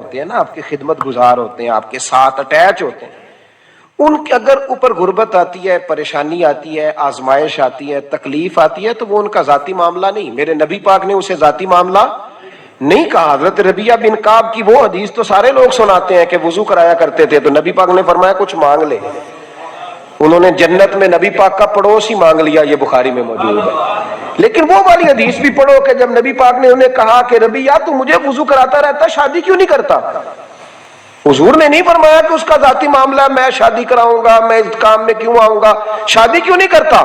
ہوتے ہیں نا، آپ کے خدمت گزار ہوتے ہیں، آپ کے ساتھ اٹیچ ہوتے ہیں، ان کے اگر اوپر غربت آتی ہے، پریشانی آتی ہے، آزمائش آتی ہے، تکلیف آتی ہے، تو وہ ان کا ذاتی معاملہ نہیں. میرے نبی پاک نے اسے ذاتی معاملہ نہیں کہا. حضرت ربیعہ بن کعب کی وہ حدیث تو سارے لوگ سناتے ہیں کہ وضو کرایا کرتے تھے تو نبی پاک نے فرمایا کچھ مانگ لے. انہوں نے جنت میں نبی پاک کا پڑوس ہی مانگ لیا، یہ بخاری میں موجود ہے. لیکن وہ والی حدیث بھی پڑھو کہ جب نبی پاک نے انہیں کہا کہ ربیعہ تو مجھے وضو کراتا رہتا، شادی کیوں نہیں کرتا؟ حضور نے نہیں فرمایا کہ اس کا ذاتی معاملہ ہے، میں شادی کراؤں گا، میں اس کام میں کیوں آؤں گا، شادی کیوں نہیں کرتا؟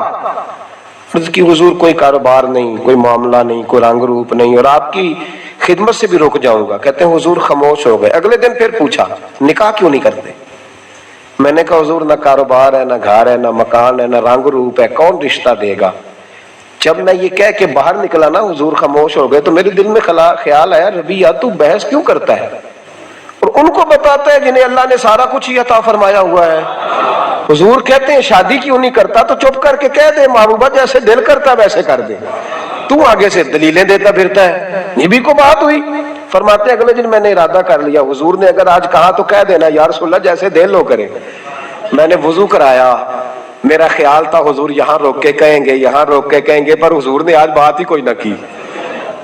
عرض کی حضور کوئی کاروبار نہیں، کوئی معاملہ نہیں، کوئی رنگ روپ نہیں، اور آپ کی خدمت سے بھی رک جاؤں گا. کہتے ہیں حضور خاموش ہو گئے. اگلے دن پھر پوچھا نکاح کیوں نہیں کرتے؟ میں نے کہا حضور نہ کاروبار ہے، نہ گھر ہے، نہ مکان ہے، نہ رنگ روپ ہے، کون رشتہ دے گا؟ جب میں یہ کہہ کے باہر نکلا نا حضور خاموش ہو گئے، تو میرے دل میں خیال آیا ربیعہ تو بحث کیوں کرتا ہے اور ان کو بتاتا ہے جنہیں اللہ نے سارا کچھ ہی عطا فرمایا ہوا ہے. حضور کہتے ہیں شادی کیوں نہیں کرتا؟ تو چپ کر کے کہہ دے محبوبہ جیسے دل کرتا ویسے کر دے، تو آگے سے دلیلیں دیتا پھرتا ہے. یہ بھی کو بات ہوئی. فرماتے ہیں اگلے دن میں نے ارادہ کر لیا، حضور نے اگر آج کہا تو کہہ دینا یا رسول اللہ جیسے دل ہو کرے. میں نے وضو کرایا، میرا خیال تھا حضور یہاں روک کے کہیں گے، یہاں روک کے کہیں گے، پر حضور نے آج بات ہی کوئی نہ کی.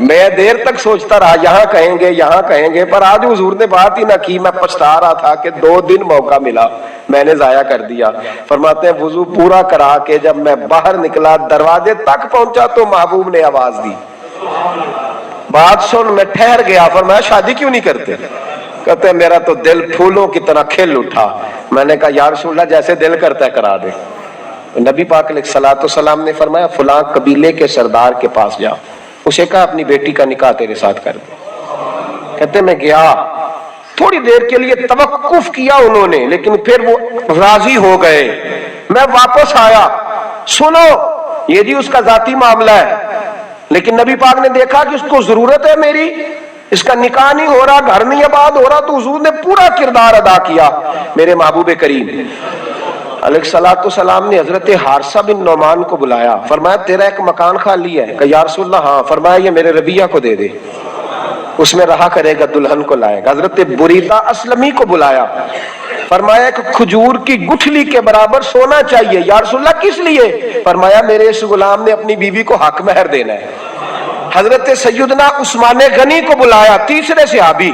میں دیر تک سوچتا رہا یہاں کہیں گے، یہاں کہیں گے، پر آج حضور نے بات ہی نہ کی. میں پچھتا رہا تھا کہ 2 دن موقع ملا میں نے ضائع کر دیا. فرماتے ہیں وضو پورا کرا کے جب میں باہر نکلا، دروازے تک پہنچا تو محبوب نے آواز دی. بات سن میں ٹھہر گیا. فرمایا شادی کیوں نہیں کرتے؟ کہتے ہیں میرا تو دل پھولوں کی طرح کھل اٹھا. میں نے کہا یا رسول اللہ جیسے دل کرتا ہے کرا دے. نبی پاک علیہ الصلوۃ والسلام نے فرمایا فلاں قبیلے کے سردار کے پاس جا، اسے کہا اپنی بیٹی کا نکاح تیرے ساتھ کر دے. کہتے میں گیا، تھوڑی دیر کے لیے توقف کیا انہوں نے، لیکن پھر وہ راضی ہو گئے. میں واپس آیا، سنو یہ جی اس کا ذاتی معاملہ ہے، لیکن نبی پاک نے دیکھا کہ اس کو ضرورت ہے میری، اس کا نکاح نہیں ہو رہا، گھر نہیں آباد ہو رہا، تو حضور نے پورا کردار ادا کیا. میرے محبوب کریم علیہ الصلوۃ والسلام نے حضرت حارثہ بن نعمان کو بلایا. فرمایا تیرا ایک مکان خالی ہے؟ کہ یا رسول اللہ ہاں. فرمایا یہ میرے ربیعہ کو دے دے، اس میں رہا کرے گا، دلہن کو لائے گا. حضرت بریدہ اسلمی کو بلایا. فرمایا ایک کھجور کی گٹھلی کے برابر سونا چاہیے. یا رسول اللہ کس لیے؟ فرمایا میرے اس غلام نے اپنی بیوی کو حق مہر دینا ہے. حضرت سیدنا عثمان غنی کو بلایا، تیسرے صحابی.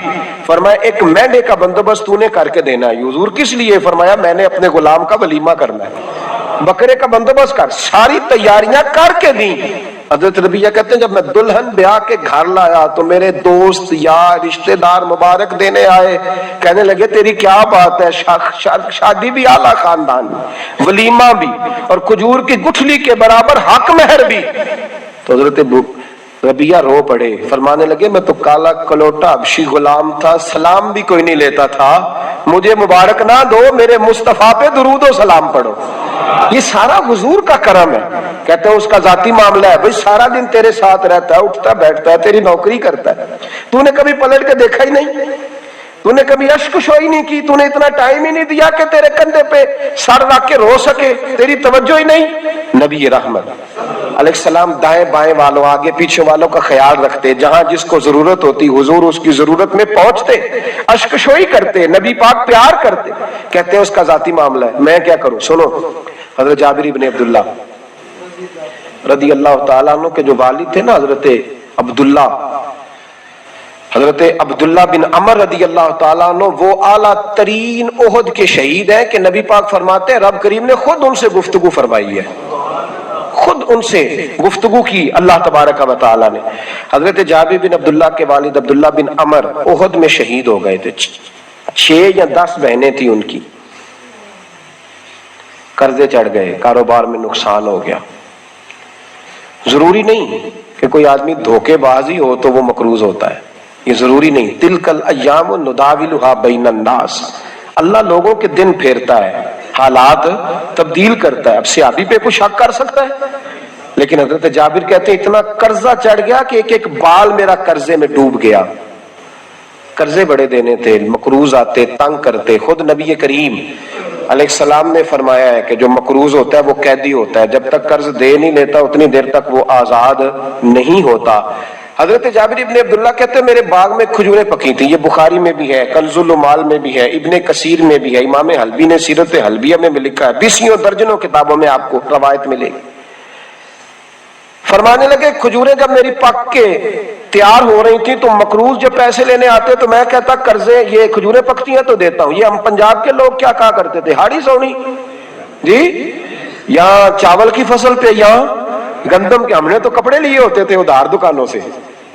فرمایا ایک مینڈے کا بندوبست تو نے کر کے دینا ہے. حضور کس لیے؟ فرمایا میں نے اپنے غلام کا ولیمہ کرنا ہے، بکرے کا بندوبست کر. ساری تیاریاں کر کے دیں. حضرت ربیعہ کہتے ہیں جب میں دلہن بیاہ کے گھر لایا تو میرے دوست یار رشتہ دار مبارک دینے آئے. کہنے لگے تیری کیا بات ہے، شادی بھی اعلیٰ خاندان، ولیمہ بھی، اور کھجور کی گٹھلی کے برابر حق مہر بھی. تو حضرت ربیعہ رو پڑے. فرمانے لگے میں تو کالا کلوٹا حبشی غلام تھا، سلام بھی کوئی نہیں لیتا تھا، مجھے مبارک نہ دو، میرے مصطفیٰ پہ درود و سلام پڑھو. یہ سارا حضور کا کرم ہے. کہتے ہیں اس کا ذاتی معاملہ ہے، بھئی سارا دن تیرے ساتھ رہتا ہے، اٹھتا بیٹھتا ہے، تیری نوکری کرتا ہے، تو نے کبھی پلٹ کے دیکھا ہی نہیں، تو نے کبھی اشک شوئی نہیں کی، تو نے اتنا ٹائم ہی نہیں دیا کہ تیرے کندھے پہ سر رکھ کے رو سکے، تیری توجہ ہی نہیں. نبی رحمت علیہ السلام دائیں بائیں والوں آگے پیچھے والوں کا خیال رکھتے، جہاں جس کو ضرورت ہوتی حضور اس کی ضرورت میں پہنچتے، اشک شوئی کرتے، نبی پاک پیار کرتے. کہتے ہیں اس کا ذاتی معاملہ ہے. میں کیا کروں؟ سنو حضرت جابر بن عبداللہ رضی اللہ تعالیٰ عنہ کے جو والد تھے نا حضرت عبداللہ بن عمر رضی اللہ تعالیٰ عنہ، وہ اعلیٰ ترین احد کے شہید ہیں کہ نبی پاک فرماتے ہیں رب کریم نے خود ان سے گفتگو فرمائی ہے، خود ان سے گفتگو کی اللہ تبارک و تعالیٰ نے. حضرت جابر بن عبداللہ کے والد عبداللہ بن عمر احد میں شہید ہو گئے تھے. 6 یا 10 بہنیں تھیں ان کی. قرضے چڑھ گئے، کاروبار میں نقصان ہو گیا. ضروری نہیں کہ کوئی آدمی دھوکے بازی ہو تو وہ مقروض ہوتا ہے، یہ ضروری نہیں. تلک الایام نداولھا بین الناس، اللہ لوگوں کے دن پھیرتا ہے، حالات تبدیل کرتا ہے. اب صحابی پہ کچھ شک کر سکتا ہے؟ لیکن حضرت جابر کہتے ہیں اتنا قرضہ چڑھ گیا کہ ایک ایک بال میرا قرضے میں ڈوب گیا. قرضے بڑے دینے تھے، مقروض آتے، تنگ کرتے. خود نبی کریم علیہ السلام نے فرمایا ہے کہ جو مقروض ہوتا ہے وہ قیدی ہوتا ہے، جب تک قرض دے نہیں لیتا اتنی دیر تک وہ آزاد نہیں ہوتا. حضرت جابر ابن عبداللہ کہتے ہیں میرے باغ میں کھجوریں پکی تھیں، یہ بخاری میں بھی ہے، کنز المال میں بھی ہے، ابن کثیر میں بھی ہے، امام حلبی نے سیرت حلبیہ میں بھی لکھا ہے، بیسیوں درجنوں کتابوں میں آپ کو روایت ملے گی۔ فرمانے لگے کھجوریں جب میری پک کے تیار ہو رہی تھی تو مقروض جب پیسے لینے آتے تو میں کہتا قرضے یہ کھجوریں پکتی ہیں تو دیتا ہوں۔ یہ ہم پنجاب کے لوگ کیا کہا کرتے تھے، ہاڑی سونی جی، یہاں چاول کی فصل پہ، یہاں گندم کے، ہم نے تو کپڑے لیے ہوتے تھے ادھار دکانوں سے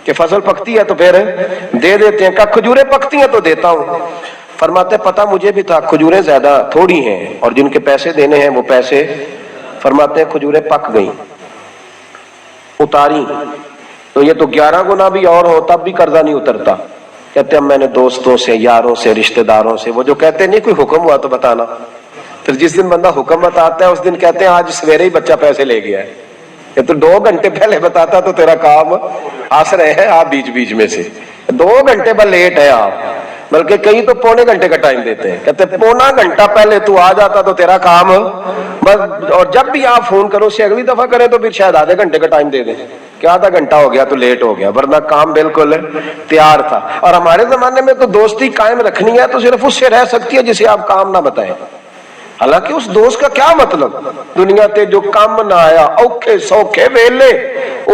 کہ فصل پکتی ہے تو پھر دے دیتے ہیں، کہ کھجوریں پکتی ہیں تو دیتا ہوں۔ فرماتے پتہ مجھے بھی تھا کھجوریں زیادہ تھوڑی ہیں اور جن کے پیسے دینے ہیں وہ پیسے، فرماتے ہیں کھجوریں پک گئیں، اتاری تو یہ تو 11 گنا بھی اور ہو تب بھی قرضہ نہیں اترتا۔ کہتے ہیں میں نے دوستوں سے، یاروں سے، رشتہ داروں سے، وہ جو کہتے نہیں کوئی حکم ہوا تو بتانا، پھر جس دن بندہ حکم بتاتا ہے اس دن کہتے ہیں آج سویرے ہی بچہ پیسے لے گیا ہے، یہ تو 2 گھنٹے پہلے بتاتا تو تیرا کام آس رہے ہیں آپ بیچ بیچ میں سے، 2 گھنٹے پر لیٹ ہے آپ، بلکہ کئی تو پونے گھنٹے کا ٹائم دیتے ہیں، کہتے ہیں پونا گھنٹہ پہلے تو آ جاتا تو تیرا کام بس، اور جب بھی آپ فون کرو سے اگلی دفعہ کریں تو پھر شاید آدھے گھنٹے کا ٹائم دے دیں کہ آدھا گھنٹہ ہو گیا تو لیٹ ہو گیا، ورنہ کام بالکل تیار تھا۔ اور ہمارے زمانے میں تو دوستی قائم رکھنی ہے تو صرف اس سے رہ سکتی ہے جسے آپ کام نہ بتائیں، حالانکہ اس دوست کا کیا مطلب، دنیا تے جو کام نہ آیا اوکھے سوکھے ویلے،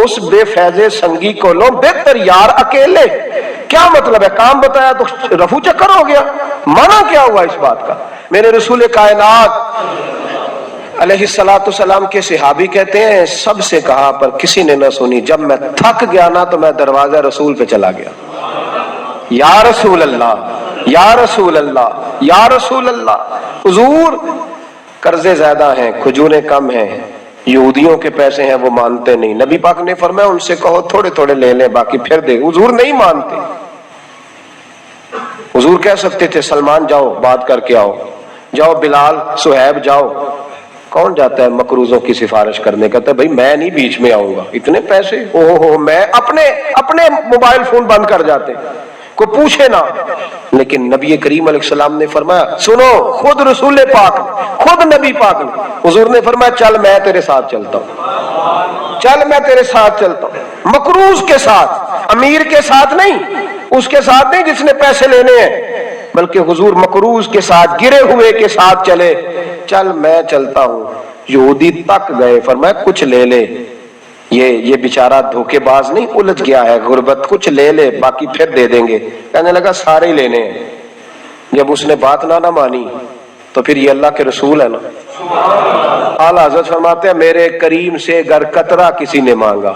اس بے فیضے سنگی کو لو بہتر یار اکیلے، کیا مطلب ہے، کام بتایا تو رفو چکر ہو گیا، مانا کیا ہوا اس بات کا؟ میرے رسول کائنات علیہ السلام کے صحابی کہتے ہیں سب سے کہا پر کسی نے نہ سنی، جب میں تھک گیا نا تو میں دروازہ رسول پہ چلا گیا، یا رسول اللہ یا رسول اللہ یا رسول اللہ، حضور قرضے زیادہ ہیں، کھجوریں کم ہیں، یہودیوں کے پیسے ہیں وہ مانتے نہیں، نبی پاک نے فرمایا ان سے کہو تھوڑے تھوڑے لے لیں باقی پھر دے، حضور نہیں مانتے۔ حضور کہہ سکتے تھے سلمان جاؤ بات کر کے آؤ، جاؤ بلال صہیب جاؤ، کون جاتا ہے مقروضوں کی سفارش کرنے، کہتا ہے بھائی میں نہیں بیچ میں آؤں گا، اتنے پیسے اوہ میں اپنے موبائل فون بند کر جاتے کوئی پوچھے نہ، لیکن نبی کریم علیہ السلام نے فرمایا سنو، خود رسول پاک، خود نبی پاک نے، حضور نے فرمایا چل میں تیرے ساتھ چلتا ہوں، چل میں تیرے ساتھ چلتا ہوں، مقروض کے ساتھ، امیر کے ساتھ نہیں، اس کے ساتھ نہیں جس نے پیسے لینے ہیں، بلکہ حضور مقروض کے ساتھ، گرے ہوئے کے ساتھ چلے، چل میں چلتا ہوں۔ یہودی تک گئے، فرمایا کچھ لے لے، یہ بیچارہ دھوکے باز نہیں الجھ گیا ہے، غربت، کچھ لے لے باقی پھر دے دیں گے، کہنے لگا سارے ہی لینے ہیں۔ جب اس نے بات نہ مانی تو پھر یہ اللہ کے رسول ہے نا، اعلیٰ حضرت فرماتے ہیں میرے کریم سے گر قطرہ کسی نے مانگا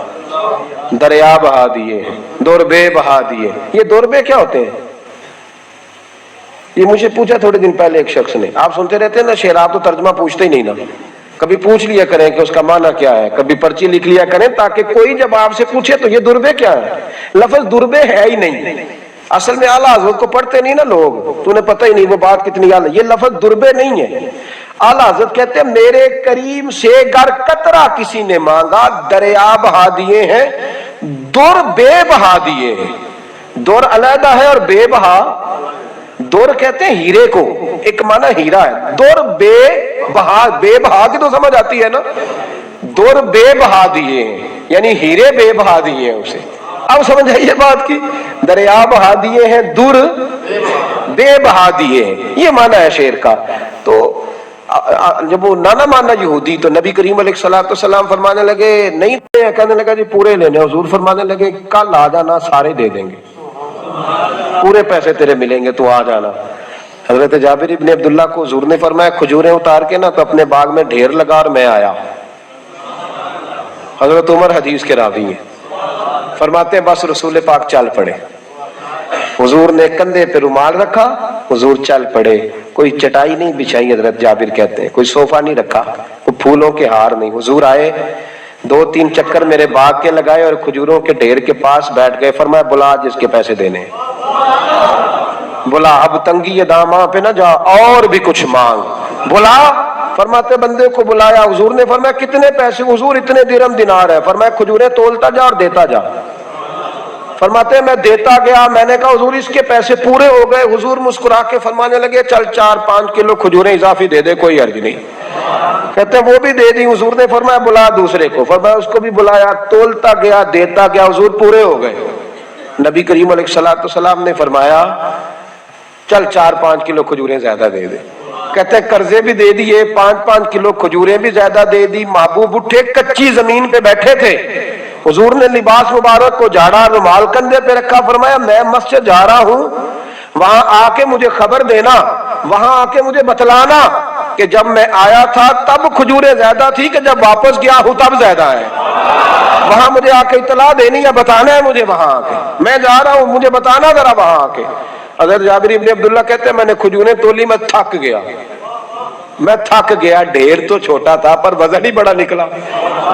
دریا بہا دیے، دوربے بہا دیے۔ یہ دوربے کیا ہوتے ہیں؟ یہ مجھے پوچھا تھوڑے دن پہلے ایک شخص نے، آپ سنتے رہتے ہیں نا شعر، آپ تو ترجمہ پوچھتے ہی نہیں نا، کبھی پوچھ لیا کریں کہ اس کا معنی کیا ہے، کبھی پرچی لکھ لیا کریں تاکہ کوئی جب آپ سے پوچھے تو یہ دربے کیا ہے، لفظ دربے ہے ہی نہیں، اصل میں اعلیٰ حضرت کو پڑھتے نہیں نا لوگ، تو انہیں پتہ ہی نہیں وہ بات کتنی اعلیٰ، یہ لفظ دربے نہیں ہے۔ اعلیٰ حضرت کہتے ہیں میرے کریم سے گر قطرہ کسی نے مانگا دریا بہا دیے ہیں، در بے بہا دیے ہیں، در علیحدہ ہے اور بے بہا، دور کہتے ہیں ہیرے کو، ایک معنی ہیرا ہے، دور بے بہا کی تو سمجھ آتی ہے نا، دور بے بہا دیے ہیں یعنی ہیرے بے بہا دیے ہیں اسے، اب سمجھ آئیے بات کی، دریا بہا دیے ہیں، دور بے بہا دیے ہیں، یہ معنی ہے شعر کا۔ تو جب وہ نانا مانا یہودی تو نبی کریم علیہ السلام فرمانے لگے نہیں دے، کہنے لگا جی پورے لینے، حضور فرمانے لگے کل آ جانا سارے دے دیں گے، پورے پیسے تیرے ملیں گے تو آ جانا۔ حضرت جابر ابن عبداللہ کو حضور نے فرمایا کھجوریں اتار کے نا تو اپنے باغ میں ڈھیر لگا اور میں آیا۔ حضرت عمر حدیث کے راوی ہیں، فرماتے ہیں بس رسول پاک چل پڑے، حضور نے کندھے پہ رومال رکھا، حضور چل پڑے، کوئی چٹائی نہیں بچھائی، حضرت جابر کہتے ہیں کوئی صوفہ نہیں رکھا، کوئی پھولوں کے ہار نہیں، حضور آئے 2-3 چکر میرے باغ کے لگائے اور کھجوروں کے ڈھیر کے پاس بیٹھ گئے، فرمایا بلا جس کے پیسے دینے ہیں، بلا، اب تنگی یہ داماں پہ نہ جا اور بھی کچھ مانگ، بلا۔ فرماتے بندے کو بلایا، حضور نے فرمایا کتنے پیسے، حضور اتنے درہم دینار ہے، فرمایا کھجوریں تولتا جا اور دیتا جا، فرماتے ہیں میں دیتا گیا، میں نے کہا حضور اس کے پیسے پورے ہو گئے، حضور مسکرا کے فرمانے لگے چل 4-5 کلو کھجوریں اضافی دے دے کوئی حرج نہیں، کہتے ہیں وہ بھی دے دی. حضور نے فرمایا بلا دوسرے کو. فرمایا اس کو بھی بلایا, تولتا گیا, دیتا گیا, حضور پورے ہو گئے. نبی کریم علیہ السلام نے فرمایا چل 4-5 کلو کھجوریں زیادہ دے دے. کہتے ہیں قرضے بھی دے دیے, 5-5 کلو کھجوریں بھی زیادہ دے دی. محبوب اٹھے, کچی زمین پہ بیٹھے تھے. حضور نے لباس مبارک کو جھاڑا, رومال کندھے پہ رکھا. فرمایا میں مسجد جا رہا ہوں, وہاں آ کے مجھے خبر دینا, وہاں آ کے مجھے بتلانا کہ جب میں آیا تھا تب کھجوریں زیادہ تھی, کہ جب واپس گیا ہوں تب زیادہ ہے. وہاں مجھے آ کے اطلاع دینی ہے, بتانا ہے مجھے. وہاں آ کے میں جا رہا ہوں, مجھے بتانا ذرا وہاں آ کے. حضرت جابر ابن عبداللہ کہتے ہیں میں نے کھجوریں تولی, میں تھک گیا. میں تھک گیا, ڈھیر تو چھوٹا تھا پر وزن ہی بڑا نکلا.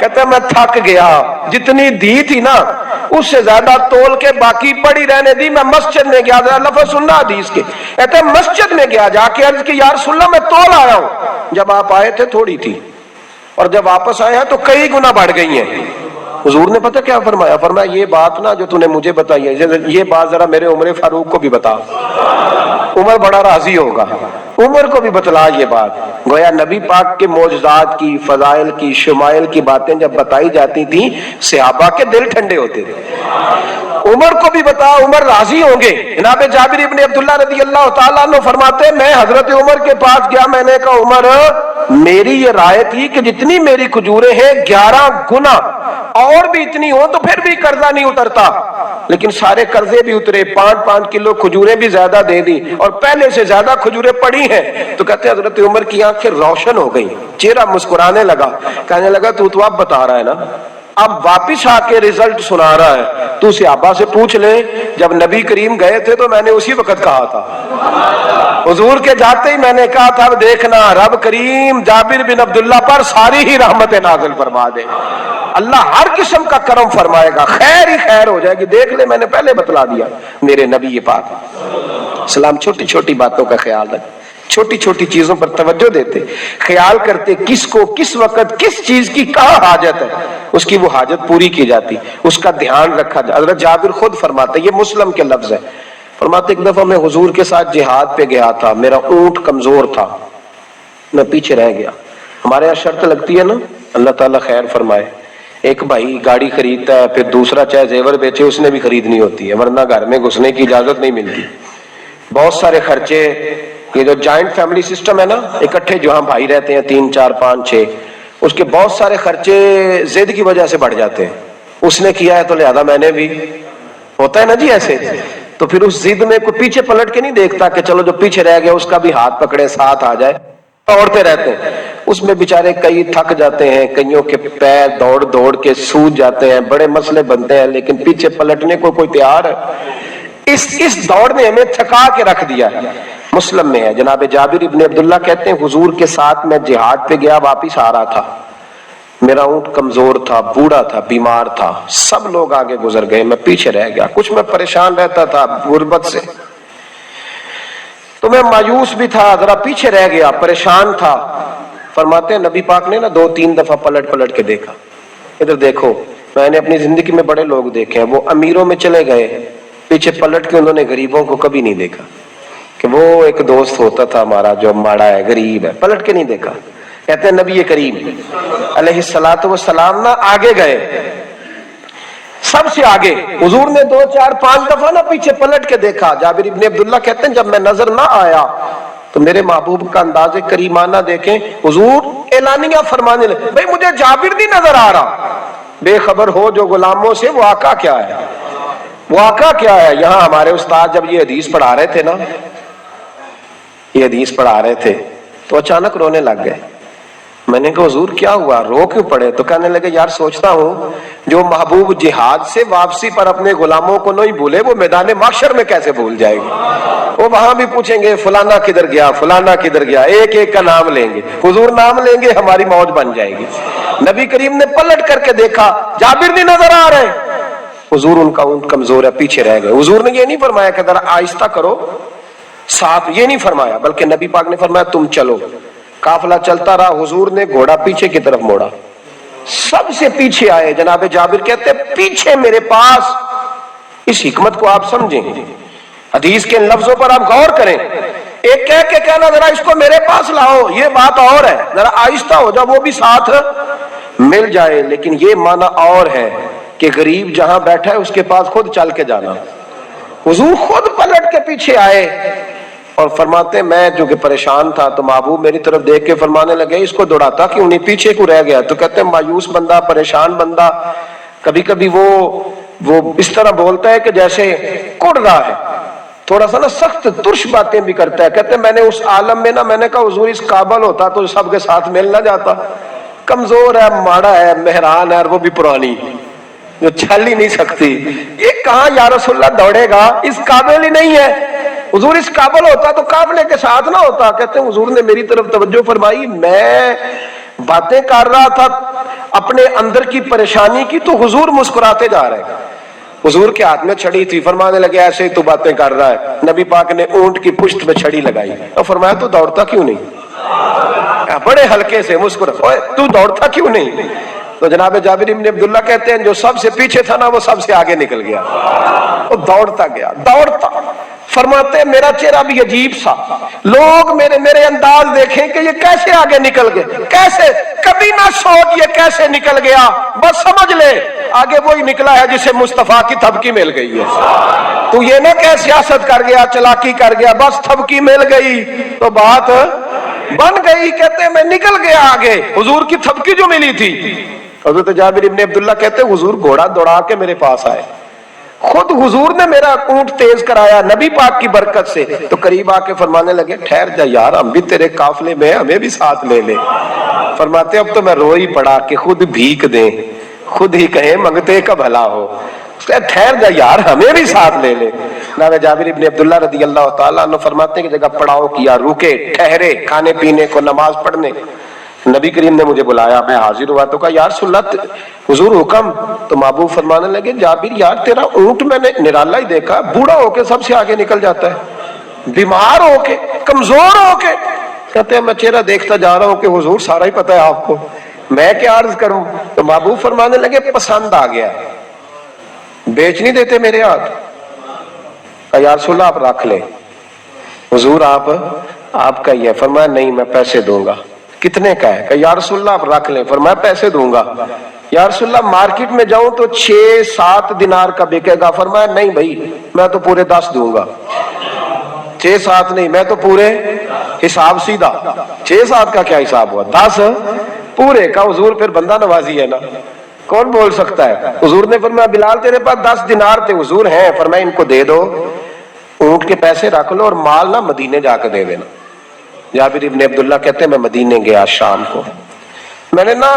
کہتے ہیں میں تھک گیا, جتنی دی تھی نا اس سے زیادہ تول کے باقی پڑی رہنے دی. میں مسجد میں گیا, ذرا لفظ سننا حدیث کے. کہتے ہیں مسجد میں گیا, جا کے عرض کی یا رسول اللہ میں تول آیا ہوں. جب آپ آئے تھے تھوڑی تھی, اور جب واپس آئے ہیں تو کئی گنا بڑھ گئی ہیں. حضور نے پتہ کیا فرمایا؟ فرمایا یہ بات نا جو تو نے مجھے بتائی ہے, یہ بات ذرا میرے عمر فاروق کو بھی بتا, عمر بڑا راضی ہوگا. عمر کو بھی بتلا یہ بات. گویا نبی پاک کے معجزات کی, فضائل کی, شمائل کی باتیں جب بتائی جاتی تھیں صحابہ کے دل ٹھنڈے ہوتے تھے. عمر کو بھی بتا, عمر راضی ہوں گے. جناب جابر ابن عبداللہ رضی اللہ تعالیٰ عنہ فرماتے میں حضرت عمر کے پاس گیا, میں نے کہا عمر میری یہ رائے تھی کہ جتنی میری کھجوریں ہیں 11 گنا اور بھی اتنی ہو تو پھر بھی قرضہ نہیں اترتا, لیکن سارے قرضے بھی اترے, 5-5 کلو کھجوریں بھی زیادہ دے دی اور پہلے سے زیادہ کھجوریں پڑی ہیں. تو کہتے ہیں حضرت عمر کی آنکھیں روشن ہو گئی, چہرہ مسکرانے لگا, کہنے لگا تو اب بتا رہا ہے نا, اب واپس آ کے رزلٹ سنا رہا ہے, تو صحابہ سے پوچھ لے جب نبی کریم گئے تھے تو میں نے اسی وقت کہا تھا. حضور کے جاتے ہی میں نے کہا تھا دیکھنا رب کریم جابر بن عبداللہ پر ساری ہی رحمتیں نازل فرما دے, اللہ ہر قسم کا کرم فرمائے گا, خیر ہی خیر ہو جائے گی. دیکھ لے میں نے پہلے بتلا دیا. میرے نبی پاک سلام چھوٹی چھوٹی باتوں کا خیال رکھ, چھوٹی چھوٹی چیزوں پر توجہ دیتے, خیال کرتے کس کو کس وقت کس چیز کی کہاں حاجت ہے, اس کی وہ حاجت پوری کی جاتی, اس کا دھیان رکھا جاتا. حضرت جابر خود فرماتے, یہ مسلم کے لفظ ہے, فرماتے ایک دفعہ میں حضور کے ساتھ جہاد پہ گیا تھا, میرا اونٹ کمزور تھا, میں پیچھے رہ گیا. ہمارے یہاں شرط لگتی ہے نا, اللہ تعالیٰ خیر فرمائے, ایک بھائی گاڑی خریدتا ہے پھر دوسرا چاہے زیور بیچے اس نے بھی خریدنی ہوتی ہے, ورنہ گھر میں گھسنے کی اجازت نہیں ملتی. بہت سارے خرچے, یہ جو جوائنٹ فیملی سسٹم ہے نا, اکٹھے جہاں بھائی رہتے ہیں 3 4 5 6, اس کے بہت سارے خرچے ضد کی وجہ سے بڑھ جاتے ہیں. اس نے کیا ہے تو لہذا میں نے بھی, ہوتا ہے نا جی ایسے. تو پھر اس ضد میں کوئی پیچھے پلٹ کے نہیں دیکھتا کہ چلو جو پیچھے رہ گیا اس کا بھی ہاتھ پکڑے ساتھ آ جائے, دوڑتے رہتے ہیں. اس میں بیچارے کئی تھک جاتے ہیں, کئیوں کے پیر دوڑ دوڑ کے سوج جاتے ہیں, بڑے مسئلے بنتے ہیں, لیکن پیچھے پلٹنے کو کوئی تیار ہے؟ اس دوڑ نے ہمیں تھکا کے رکھ دیا. مسلم میں ہے, جناب جابر ابن عبداللہ کہتے ہیں حضور کے ساتھ میں جہاد پہ گیا, واپس آ رہا تھا, میرا اونٹ کمزور تھا, بوڑھا تھا, بیمار تھا, سب لوگ آگے گزر گئے, میں پیچھے رہ گیا. کچھ میں پریشان رہتا تھا غربت سے, تو میں مایوس بھی تھا, ذرا پیچھے رہ گیا, پریشان تھا. فرماتے ہیں نبی پاک نے نا 2-3 دفعہ پلٹ پلٹ کے دیکھا, ادھر دیکھو. میں نے اپنی زندگی میں بڑے لوگ دیکھے ہیں, وہ امیروں میں چلے گئے, پیچھے پلٹ کے انہوں نے غریبوں کو کبھی نہیں دیکھا کہ وہ ایک دوست ہوتا تھا ہمارا جو ماڑا ہے, غریب ہے, پلٹ کے نہیں دیکھا. کہتے ہیں نبی کریم علیہ الصلوۃ والسلام نا آگے گئے, سب سے آگے. حضور نے 2 4 5 دفعہ نا پیچھے پلٹ کے دیکھا. جابر ابن عبداللہ کہتے ہیں جب میں نظر نہ آیا تو میرے محبوب کا انداز کریمانہ دیکھیں, حضور اعلانیہ فرمانے لگے, بھئی مجھے جابر نہیں نظر آ رہا. بے خبر ہو جو غلاموں سے, وہ آقا کیا ہے, وہ آقا کیا ہے. یہاں ہمارے استاد جب یہ حدیث پڑھا رہے تھے نا, یہ حدیث پڑھا رہے تھے تو اچانک رونے لگ گئے. میں نے کہا حضور کیا ہوا, رو کیوں پڑے؟ تو کہنے لگے یار سوچتا ہوں جو محبوب جہاد سے واپسی پر اپنے غلاموں کو نہیں بھولے, وہ میدان محشر میں کیسے بھول جائے گی. وہ وہاں بھی پوچھیں گے فلانا کدھر گیا, فلانا کدھر گیا, ایک ایک کا نام لیں گے. حضور نام لیں گے, ہماری موج بن جائے گی. نبی کریم نے پلٹ کر کے دیکھا, جابر نہیں نظر آ رہے. حضور ان کا اونٹ کمزور ہے, پیچھے رہ گئے. حضور نے یہ نہیں فرمایا کہ ذرا آہستہ کرو ساتھ, یہ نہیں فرمایا, بلکہ نبی پاک نے فرمایا تم چلو. قافلہ چلتا رہا, حضور نے گھوڑا پیچھے کی طرف موڑا, سب سے پیچھے آئے. جناب جابر کہتے پیچھے میرے پاس. اس حکمت کو آپ سمجھیں, حدیث کے ان لفظوں پر آپ غور کریں. ایک کہہ کے کہنا ذرا اس کو میرے پاس لاؤ، یہ بات اور ہے، ذرا آہستہ ہو جاؤ، وہ بھی ساتھ مل جائے. لیکن یہ معنی اور ہے کہ غریب جہاں بیٹھا ہے اس کے پاس خود چل کے جانا. حضور خود پلٹ کے پیچھے آئے اور فرماتے ہیں میں جو کہ پریشان تھا تو محبوب میری طرف دیکھ کے فرمانے لگے اس کو دوڑاتا کیوں نہیں، پیچھے کو رہ گیا. تو کہتے ہیں مایوس بندہ، پریشان بندہ کبھی کبھی وہ اس طرح بولتا ہے کہ جیسے کڑ رہا ہے، تھوڑا سا نا سخت ترش باتیں بھی کرتا ہے. کہتے ہیں میں نے اس عالم میں نا، میں نے کہا حضور اس قابل ہوتا تو سب کے ساتھ مل نہ جاتا، کمزور ہے، ماڑا ہے، مہران ہے، اور وہ بھی پرانی جو چل ہی نہیں سکتی، یہ کہاں یا رسول اللہ دوڑے گا، اس قابل ہی نہیں ہے. حضور اس قابل ہوتا تو قافلے کے ساتھ نہ ہوتا. کہتے ہیں حضور نے میری طرف توجہ فرمائی، میں باتیں کر رہا تھا اپنے اندر کی پریشانی کی تو حضور مسکراتے جا رہے ہیں. حضور کے ہاتھ میں چھڑی تھی، فرمانے لگے ایسے ہی تو باتیں کر رہا ہے. نبی پاک نے اونٹ کی پشت پہ چھڑی لگائی اور فرمایا تو دوڑتا کیوں نہیں، بڑے ہلکے سے مسکرا، تو دوڑتا کیوں نہیں. تو جناب جابر بن عبداللہ کہتے ہیں جو سب سے پیچھے تھا نا وہ سب سے آگے نکل گیا، وہ دوڑتا گیا دوڑتا. فرماتے ہیں میرا چہرہ بھی عجیب سا، لوگ میرے انداز دیکھیں کہ یہ کیسے آگے نکل گئے، کیسے، کبھی نہ سوچ یہ کیسے نکل گیا، بس سمجھ لے آگے وہی نکلا ہے جسے مصطفیٰ کی تھپکی مل گئی ہے. تو یہ نہ کہ سیاست کر گیا، چلاکی کر گیا، بس تھپکی مل گئی تو بات بن گئی. کہتے ہیں میں نکل گیا آگے، حضور کی تھپکی جو ملی تھی. حضرت جابر ابن عبداللہ کہتے ہیں حضور گھوڑا دوڑا کے میرے پاس آئے، خود حضور نے میرا اونٹ تیز کرایا نبی پاک کی برکت سے. تو قریب آ کے فرمانے لگے ٹھہر جا یار، ہم بھی تیرے قافلے میں، ہمیں بھی ساتھ لے لے. فرماتے اب تو میں رو ہی پڑا کہ خود بھیک دیں، خود ہی کہیں منگتے کا بھلا ہو. ٹھہر جا یار، ہمیں بھی ساتھ لے لے. جناب جابر ابن عبداللہ رضی اللہ تعالیٰ عنہ فرماتے ہیں کہ جگہ پڑاؤ کیا، رکے، ٹھہرے کھانے پینے کو، نماز پڑھنے. نبی کریم نے مجھے بلایا، میں حاضر ہوا تو کہا یا رسول اللہ حضور حکم. تو محبوب فرمانے لگے جابر یار تیرا اونٹ میں نے نرالا ہی دیکھا، بوڑھا ہو کے سب سے آگے نکل جاتا ہے، بیمار ہو کے، کمزور ہو کے. کہتے ہیں میں چہرہ دیکھتا جا رہا ہوں کہ حضور سارا ہی پتہ ہے آپ کو، میں کیا عرض کروں. تو محبوب فرمانے لگے پسند آ گیا، بیچ نہیں دیتے میرے ہاتھ. کہا یا رسول اللہ آپ رکھ لیں. حضور آپ کا ہی ہے. فرمایا نہیں میں پیسے دوں گا. کتنے کا ہے؟ کہ یا رسول اللہ آپ رکھ لیں. فرمایا پیسے دوں گا. یا رسول اللہ مارکیٹ میں جاؤں تو 6-7 دینار کا بکے گا. فرمایا نہیں بھائی میں تو پورے 10 دوں گا. 6-7 نہیں، میں تو پورے حساب سیدھا. 6-7 کا کیا حساب ہوا، 10 پورے کا. حضور پھر بندہ نوازی ہے نا، کون بول سکتا ہے. حضور نے فرمایا بلال تیرے پاس 10 دینار تھے. حضور ہیں. فرمایا ان کو دے دو، اونٹ کے پیسے رکھ لو اور مال نہ مدینے جا کے دے دینا. جابر ابن عبداللہ کہتے ہیں میں مدینے گیا شام کو، میں نے نا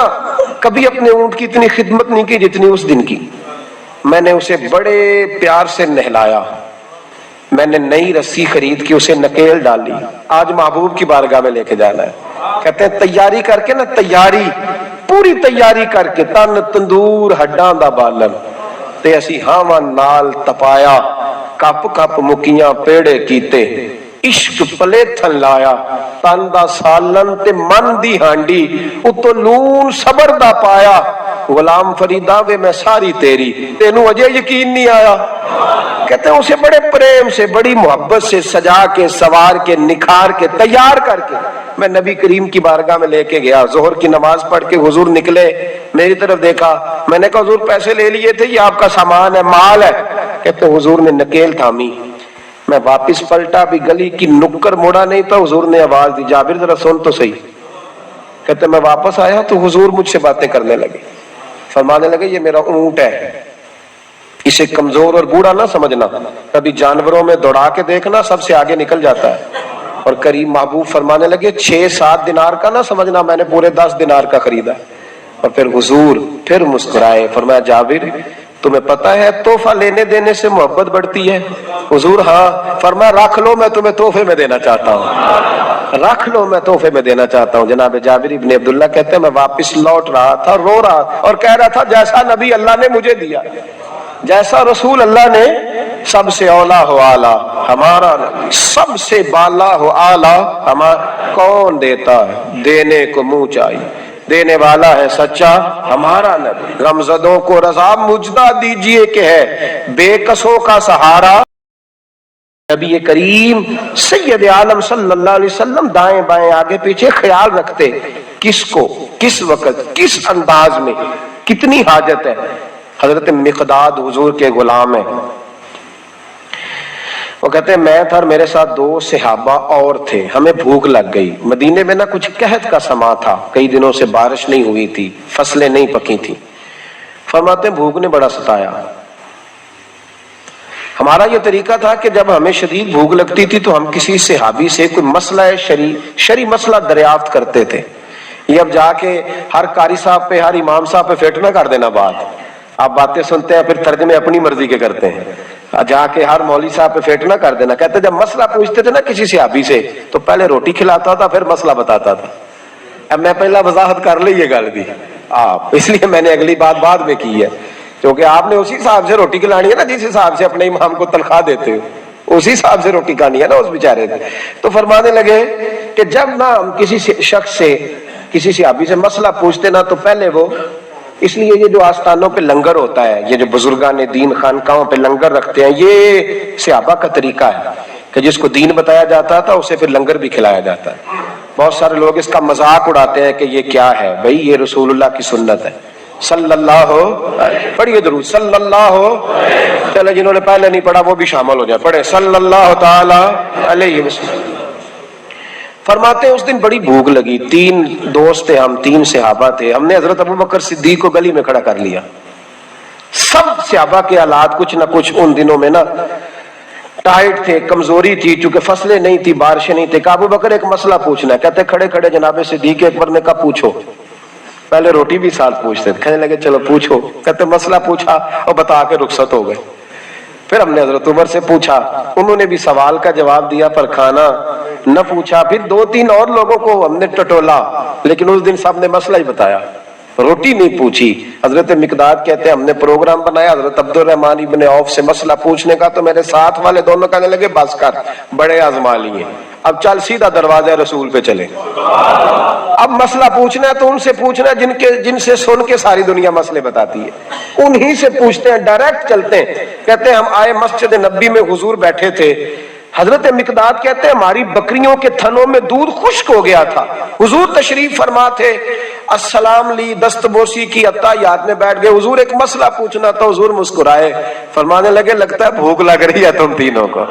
کبھی اپنے اونٹ کی اتنی خدمت نہیں کی جتنی اس دن کی. میں نے اسے بڑے پیار سے نہلایا، میں نے نئی رسی خرید کے اسے نکیل ڈالی. آج محبوب کی بارگاہ میں لے کے جانا ہے. کہتے ہیں تیاری کر کے نا، تیاری پوری تیاری کر کے، تن تندور ہڈاں دا بالن تے اسی ہاواں نال تپایا، کپ کپ مکیاں پیڑے کیتے، عشق پلے تھن لایا، تن دا سالن تے من دی ہانڈی، اتو نون صبر دا پایا. غلام فریدا وے میں ساری تیری، تینوں اجے یقین نہیں آیا. کہتے ہیں اسے بڑے پریم سے، بڑی محبت سے سجا کے، سوار کے، نکھار کے، تیار کر کے میں نبی کریم کی بارگاہ میں لے کے گیا. ظہر کی نماز پڑھ کے حضور نکلے، میری طرف دیکھا. میں نے کہا حضور پیسے لے لیے تھے، یہ آپ کا سامان ہے، مال ہے. کہتے ہیں حضور نے نکیل تھامی. میں واپس پلٹا، بھی گلی کی نکر موڑا نہیں تھا. حضور نے آواز دی جابر ذرا سن تو صحیح. کہتے میں واپس آیا تو حضور مجھ سے باتیں کرنے لگے. فرمانے لگے یہ میرا اونٹ ہے، اسے کمزور اور بوڑھا نہ سمجھنا، کبھی جانوروں میں دوڑا کے دیکھنا سب سے آگے نکل جاتا ہے. اور قریب محبوب فرمانے لگے 6-7 دینار کا نہ سمجھنا، میں نے پورے 10 دینار کا خریدا. اور پھر حضور پھر مسکرائے. فرمایا جابر تمہیں پتا ہے تحفہ لینے دینے سے محبت بڑھتی ہے؟ حضور ہاں. فرمایا رکھ لو، میں تمہیں تحفے میں دینا چاہتا ہوں، رکھ لو میں تحفے میں دینا چاہتا ہوں. جناب جابر ابن عبداللہ کہتے ہیں میں واپس لوٹ رہا تھا، رو رہا اور کہہ رہا تھا جیسا نبی اللہ نے مجھے دیا، جیسا رسول اللہ نے، سب سے اولا ہو آلہ ہمارا نبی، سب سے بالا ہو آلہ ہمارا. کون دیتا ہے دینے کو منہ چاہیے، دینے والا ہے سچا ہمارا نبی. غمزدوں کو رضا مجدہ دیجئے کہ ہے بے کسوں کا سہارا. نبی کریم سید عالم صلی اللہ علیہ وسلم دائیں بائیں آگے پیچھے خیال رکھتے کس کو کس وقت کس انداز میں کتنی حاجت ہے. حضرت مقداد حضور کے غلام ہیں. وہ کہتے ہیں میں تھا اور میرے ساتھ 2 صحابہ اور تھے. ہمیں بھوک لگ گئی. مدینے میں کچھ قحط کا سما تھا, کئی دنوں سے بارش نہیں ہوئی تھی, فصلیں نہیں پکی تھی. فرماتے ہیں بھوک نے بڑا ستایا. ہمارا یہ طریقہ تھا کہ جب ہمیں شدید بھوک لگتی تھی تو ہم کسی صحابی سے کوئی مسئلہ شرعی مسئلہ دریافت کرتے تھے. یہ اب جا کے ہر قاری صاحب پہ ہر امام صاحب پہ فیٹ نہ کر دینا بات. آپ باتیں سنتے ہیں پھر ترجمے اپنی مرضی کے کرتے ہیں. جا کے ہر مولوی صاحب پہ فیٹ نہ کر دینا. کہتے جب مسئلہ پوچھتے تھے نا کسی صحابی سے تو پہلے روٹی کھلاتا تھا پھر مسئلہ بتاتا تھا. اب میں پہلا وضاحت کر لی یہ گل دی آپ, اس لیے میں نے اگلی بات بعد میں کی ہے, کیونکہ آپ نے اسی حساب سے روٹی کھلانی ہے نا جس حساب سے اپنے امام کو تنخواہ دیتے ہو, اسی حساب سے روٹی کھانی ہے نا اس بیچارے نے. تو فرمانے لگے کہ جب نہ ہم کسی شخص سے کسی صحابی سے مسئلہ پوچھتے نا تو پہلے وہ, اس لیے یہ جو آستانوں پہ لنگر ہوتا ہے, یہ جو بزرگان دین خانقاہوں پہ لنگر رکھتے ہیں, یہ صحابہ کا طریقہ ہے کہ جس کو دین بتایا جاتا تھا اسے پھر لنگر بھی کھلایا جاتا ہے. بہت سارے لوگ اس کا مذاق اڑاتے ہیں کہ یہ کیا ہے بھائی, یہ رسول اللہ کی سنت ہے. صلی اللہ ہو پڑھیے درود صلی اللہ ہو. چلے جنہوں نے پہلے نہیں پڑھا وہ بھی شامل ہو جائے, پڑھے صلی اللہ تعالی علیہ وسلم. فرماتے ہیں اس دن بڑی بھوک لگی. 3 دوست تھے ہم, 3 صحابہ تھے. ہم نے حضرت ابوبکر صدیق کو گلی میں کھڑا کر لیا. سب صحابہ کے حالات کچھ نہ کچھ ان دنوں میں نا ٹائٹ تھے, کمزوری تھی, چونکہ فصلیں نہیں تھی, بارشیں نہیں تھے. ابوبکر ایک مسئلہ پوچھنا ہے. کہتے کھڑے کھڑے جناب صدیق اکبر نے کہا پوچھو. پہلے روٹی بھی ساتھ پوچھتے تھے, کہنے لگے چلو پوچھو. کہتے مسئلہ پوچھا اور بتا کے رخصت ہو گئے. پھر ہم نے حضرت عمر سے پوچھا, انہوں نے بھی سوال کا جواب دیا پر کھانا نہ پوچھا. پھر 2-3 اور لوگوں کو ہم نے ٹٹولا, لیکن اس دن سب نے مسئلہ ہی بتایا, روٹی نہیں پوچھی. حضرت مقداد کہتے ہیں ہم نے پروگرام بنایا حضرت عبد الرحمن ابن عوف سے مسئلہ پوچھنے کا, تو میرے ساتھ والے دونوں کہنے لگے بس کر, بڑے آزما لیے, اب چل سیدھا دروازہ رسول پہ چلے. اب مسئلہ پوچھنا ہے تو ان سے پوچھنا ہے جن سے سن کے ساری دنیا مسئلے بتاتی ہے, انہی سے پوچھتے ہیں, ڈائریکٹ چلتے ہیں. کہتے ہیں ہم آئے مسجد نبی میں, حضور بیٹھے تھے. حضرت مقداد کہتے ہیں ہماری بکریوں کے تھنوں میں دودھ خشک ہو گیا تھا. حضور تشریف فرما تھے, السلام لی, دست بوسی کی, اتحیات میں بیٹھ گئے. حضور ایک مسئلہ پوچھنا تھا. حضور مسکرائے, فرمانے لگے لگتا ہے بھوک لگ رہی ہے تم تینوں کو.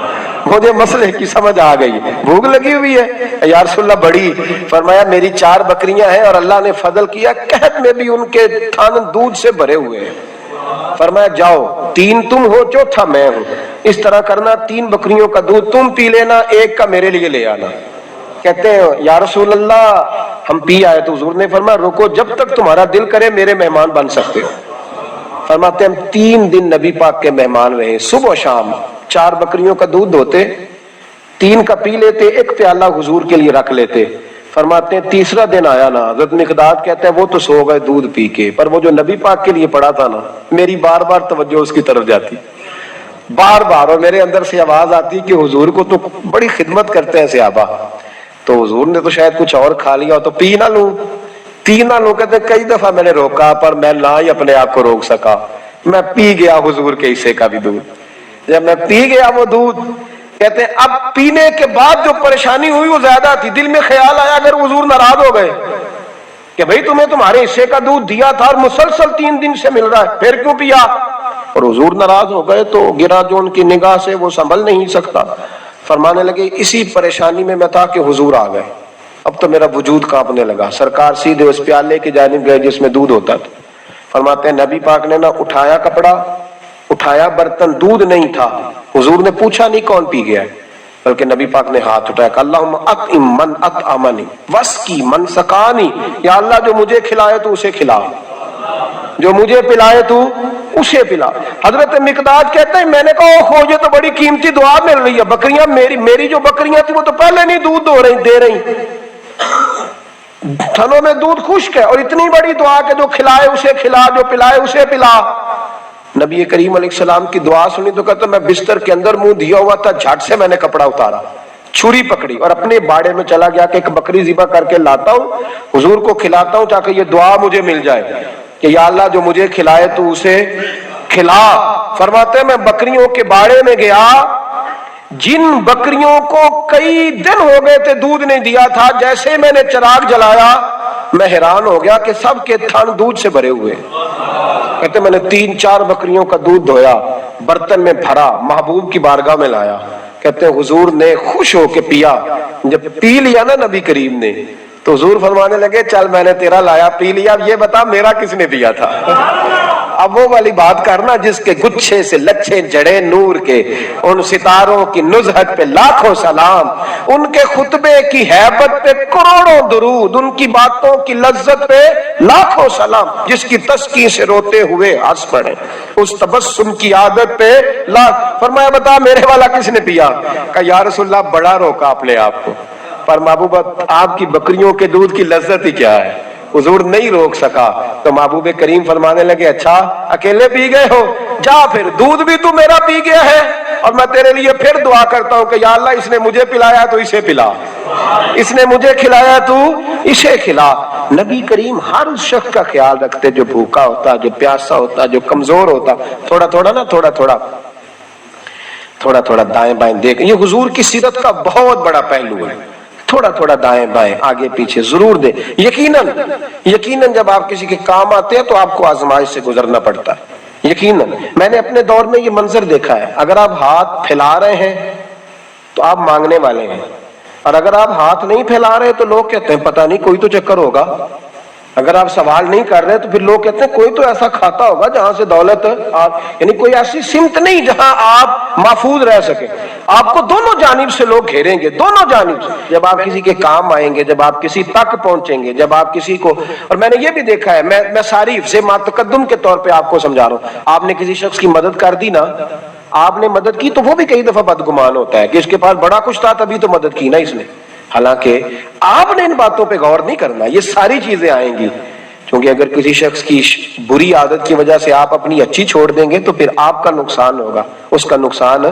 مجھے مسئلے کی سمجھ آ گئی, بھوک لگی ہوئی ہے یا رسول اللہ بڑی. فرمایا میری 4 بکریاں ہیں اور اللہ نے فضل کیا قحط میں بھی ان کے تھن دودھ سے بھرے ہوئے ہیں. فرمایا جاؤ, 3 تم ہو, چوتھا میں ہوں. اس طرح کرنا, 3 بکریوں کا دودھ تم پی لینا, 1 کا میرے لیے لے آنا. کہتے ہیں یا رسول اللہ ہم پی آئے. تو حضور نے فرمایا رکو, جب تک تمہارا دل کرے میرے مہمان بن سکتے ہو. فرماتے ہیں ہم 3 دن نبی پاک کے مہمان رہے. صبح و شام 4 بکریوں کا دودھ دھوتے, 3 کا پی لیتے, 1 پیالہ حضور کے لیے رکھ لیتے. فرماتے ہیں تیسرا دن آیا نا, حضرت مقداد کہتے ہیں وہ تو سو گئے دودھ پی کے, پر وہ جو نبی پاک کے لیے پڑا تھا نا, میری بار بار توجہ اس کی طرف جاتی, بار بار, اور میرے اندر سے آواز آتی کہ حضور کو تو بڑی خدمت کرتے ہیں صحابہ, تو حضور نے تو شاید کچھ اور کھا لیا تو پی نہ لوں. کہتے ہیں کئی دفعہ میں نے روکا پر میں نہ ہی اپنے آپ کو روک سکا, میں پی گیا حضور کے حصے کا بھی دودھ. جب میں پی گیا وہ دودھ, کہتے ہیں اب پینے کے بعد جو پریشانی ہوئی وہ زیادہ تھی. دل میں خیال آیا اگر حضور ناراض ہو گئے کہ بھئی تمہیں تمہارے حصے کا دودھ دیا تھا اور مسلسل 3 دن سے مل رہا ہے, پھر کیوں پیا, اور حضور ناراض ہو گئے تو گرا جو ان کی نگاہ سے وہ سنبھل نہیں سکتا. فرمانے لگے اسی پریشانی میں تھا کہ حضور آ گئے. اب تو میرا وجود کانپنے لگا. سرکار سیدھے اس پیالے کی جانب گئے جس میں دودھ ہوتا تھا. فرماتے ہیں نبی پاک نے نہ اٹھایا کپڑا, اٹھایا برتن, دودھ نہیں تھا. حضور نے پوچھا نہیں کون پی گیا ہے, بلکہ نبی پاک نے ہاتھ اٹھایا کہ اللہم اطعم من اطعمنی واسقی من سقانی, یا اللہ جو مجھے کھلائے تو اسے کھلا, جو مجھے پلائے تو اسے پلا. حضرت مقداد کہتے ہیں میں نے کہا اوہ یہ تو بڑی قیمتی دعا مل رہی ہے. بکریاں میری جو بکریاں تھی وہ تو پہلے نہیں دودھ دے رہی, تھنوں میں دودھ خشک ہے, اور اتنی بڑی دعا کہ جو کھلائے اسے کھلا, جو پلائے اسے پلا. نبی کریم علیہ السلام کی دعا سنی تو کہتا میں بستر کے اندر منہ دیا ہوا تھا, جھٹ سے میں نے کپڑا اتارا, چھری پکڑی اور اپنے باڑے میں چلا گیا کہ ایک بکری ذبح کر کے لاتا ہوں, حضور کو کھلاتا ہوں تاکہ یہ دعا مجھے مل جائے کہ یا اللہ جو مجھے کھلائے تو اسے کھلا. فرماتے ہیں میں بکریوں کے باڑے میں گیا, جن بکریوں کو کئی دن ہو گئے تھے دودھ نہیں دیا تھا، جیسے میں نے چراغ جلایا میں حیران ہو گیا کہ سب کے تھن دودھ سے بھرے ہوئے۔ کہتے میں نے 3-4 بکریوں کا دودھ دھویا، برتن میں بھرا، محبوب کی بارگاہ میں لایا۔ کہتے ہیں حضور نے خوش ہو کے پیا۔ جب پی لیا نا نبی کریم نے تو حضور فرمانے لگے چل میں نے تیرا لایا پی لیا، اب یہ بتا میرا کس نے دیا تھا؟ اب وہ والی بات کرنا جس کے گچھے سے لچھے جڑے نور کے، ان ستاروں کی نزہت پہ لاکھوں سلام، ان کے خطبے کی ہیبت پہ کروڑوں درود، ان کی باتوں کی لذت پہ لاکھوں سلام، جس کی تسکین سے روتے ہوئے ہنس پڑے، اس تبسم کی عادت پہ لاکھ۔ فرمایا بتا میرے والا کس نے پیا؟ کہا یا رسول اللہ بڑا روکا اپنے آپ کو، پر محبوب آپ کی بکریوں کے دودھ کی لذت ہی کیا ہے؟ حضور نہیں روک سکا تو محبوب کریم فرمانے لگے اچھا اکیلے پی گئے ہو، جا پھر دودھ بھی تو میرا پی گیا ہے، اور میں تیرے لیے پھر دعا کرتا ہوں کہ یا اللہ اس نے مجھے پلایا تو اسے پلا، اس نے مجھے کھلایا تو اسے کھلا۔ نبی کریم ہر اس شخص کا خیال رکھتے جو بھوکا ہوتا، جو پیاسا ہوتا، جو کمزور ہوتا، تھوڑا تھوڑا دائیں بائیں دیکھ۔ یہ حضور کی سیرت کا بہت بڑا پہلو ہے، تھوڑا دائیں بائیں آگے پیچھے ضرور دے۔ یقیناً جب آپ کسی کے کام آتے ہیں تو آپ کو آزمائش سے گزرنا پڑتا ہے، یقیناً۔ میں نے اپنے دور میں یہ منظر دیکھا ہے، اگر آپ ہاتھ پھیلا رہے ہیں تو آپ مانگنے والے ہیں، اور اگر آپ ہاتھ نہیں پھیلا رہے تو لوگ کہتے ہیں پتہ نہیں کوئی تو چکر ہوگا۔ اگر آپ سوال نہیں کر رہے تو پھر لوگ کہتے ہیں کوئی تو ایسا کھاتا ہوگا جہاں سے دولت یعنی کوئی ایسی سمت نہیں جہاں آپ محفوظ رہ سکے۔ آپ کو دونوں جانب سے لوگ گھیریں گے، دونوں جانب سے۔ جب آپ کسی کے کام آئیں گے، جب آپ کسی تک پہنچیں گے، جب آپ کسی کو، اور میں نے یہ بھی دیکھا ہے، میں صارف سے ماتقدم کے طور پہ آپ کو سمجھا رہا ہوں، آپ نے کسی شخص کی مدد کر دی نا، آپ نے مدد کی تو وہ بھی کئی دفعہ بدگمان ہوتا ہے کہ اس کے پاس بڑا کچھ تھا تبھی تو مدد کی نا اس نے، حالانکہ آپ نے ان باتوں پہ غور نہیں کرنا۔ یہ ساری چیزیں آئیں گی، کیونکہ اگر کسی شخص کی بری عادت کی وجہ سے آپ اپنی اچھی چھوڑ دیں گے تو پھر آپ کا نقصان ہوگا، اس کا نقصان۔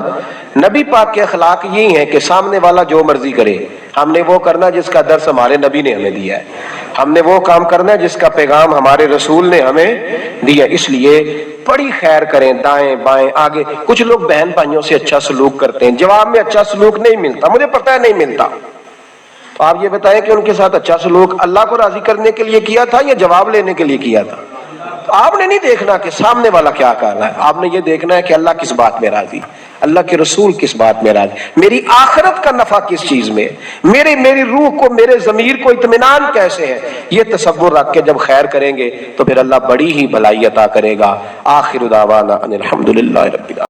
نبی پاک کے اخلاق یہی ہیں کہ سامنے والا جو مرضی کرے، ہم نے وہ کرنا جس کا درس ہمارے نبی نے ہمیں دیا ہے، ہم نے وہ کام کرنا ہے جس کا پیغام ہمارے رسول نے ہمیں دیا۔ اس لیے بڑی خیر کریں، دائیں بائیں آگے۔ کچھ لوگ بہن بھائیوں سے اچھا سلوک کرتے ہیں، جواب میں اچھا سلوک نہیں ملتا، مجھے پتہ ہے نہیں ملتا، تو آپ یہ بتائیں کہ ان کے ساتھ اچھا سلوک اللہ کو راضی کرنے کے لیے کیا تھا یا جواب لینے کے لیے کیا تھا؟ تو آپ نے نہیں دیکھنا کہ سامنے والا کیا کر رہا ہے، آپ نے یہ دیکھنا ہے کہ اللہ کس بات میں راضی، اللہ کے رسول کس بات میں راضی، میری آخرت کا نفع کس چیز میں، میری روح کو، میرے ضمیر کو اطمینان کیسے ہے۔ یہ تصور رکھ کے جب خیر کریں گے تو پھر اللہ بڑی ہی بھلائی عطا کرے گا۔ آخر دعوانا ان الحمدللہ رب العالمین۔